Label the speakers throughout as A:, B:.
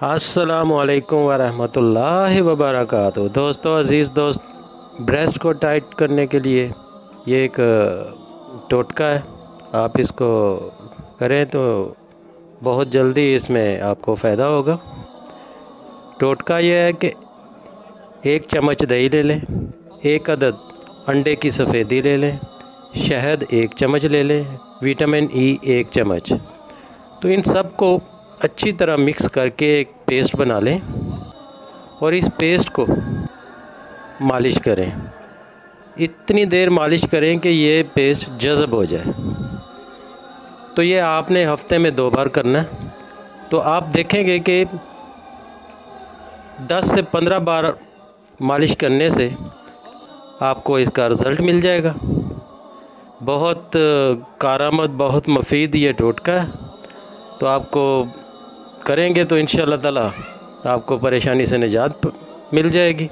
A: अस्सलामुअलैकुम वरहमतुल्लाहि वबरकातुहू। दोस्तों, अज़ीज़ दोस्त, ब्रेस्ट को टाइट करने के लिए ये एक टोटका है। आप इसको करें तो बहुत जल्दी इसमें आपको फ़ायदा होगा। टोटका ये है कि 1 चम्मच दही ले लें, 1 अदद अंडे की सफ़ेदी ले लें, शहद 1 चम्मच ले लें, विटामिन ई 1 चम्मच। तो इन सब को अच्छी तरह मिक्स करके एक पेस्ट बना लें और इस पेस्ट को मालिश करें। इतनी देर मालिश करें कि ये पेस्ट जज़ब हो जाए। तो ये आपने हफ्ते में 2 बार करना है। तो आप देखेंगे कि 10 से 15 बार मालिश करने से आपको इसका रिज़ल्ट मिल जाएगा। बहुत कारआमद, बहुत मुफीद ये टोटका है। तो आपको करेंगे तो इंशाअल्लाह ताला आपको परेशानी से निजात मिल जाएगी।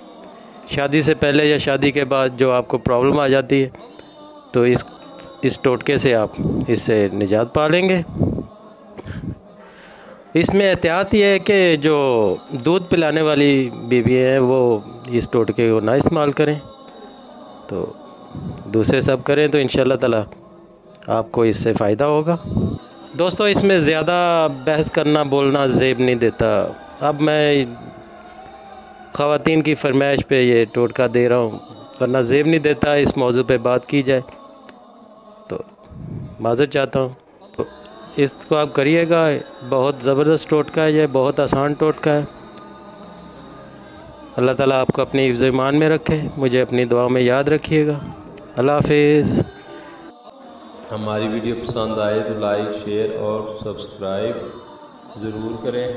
A: शादी से पहले या शादी के बाद जो आपको प्रॉब्लम आ जाती है, तो इस टोटके से आप इससे निजात पा लेंगे। इसमें एहतियात ये है कि जो दूध पिलाने वाली बीवी हैं वो इस टोटके को ना इस्तेमाल करें, तो दूसरे सब करें तो इंशाअल्लाह ताला आपको इससे फ़ायदा होगा। दोस्तों, इसमें ज़्यादा बहस करना बोलना ज़ेब नहीं देता। अब मैं ख़वातीन की फरमाइश पे ये टोटका दे रहा हूँ, वरना ज़ेब नहीं देता इस मौजू पे बात की जाए। तो माज़रत चाहता हूँ। तो इसको आप करिएगा। बहुत ज़बरदस्त टोटका है, ये बहुत आसान टोटका है। अल्लाह ताला आपको अपनी हिफ्ज़ ईमान में रखे। मुझे अपनी दुआ में याद रखिएगा। अल्लाह हाफ़िज़।
B: हमारी वीडियो पसंद आए तो लाइक, शेयर और सब्सक्राइब ज़रूर करें।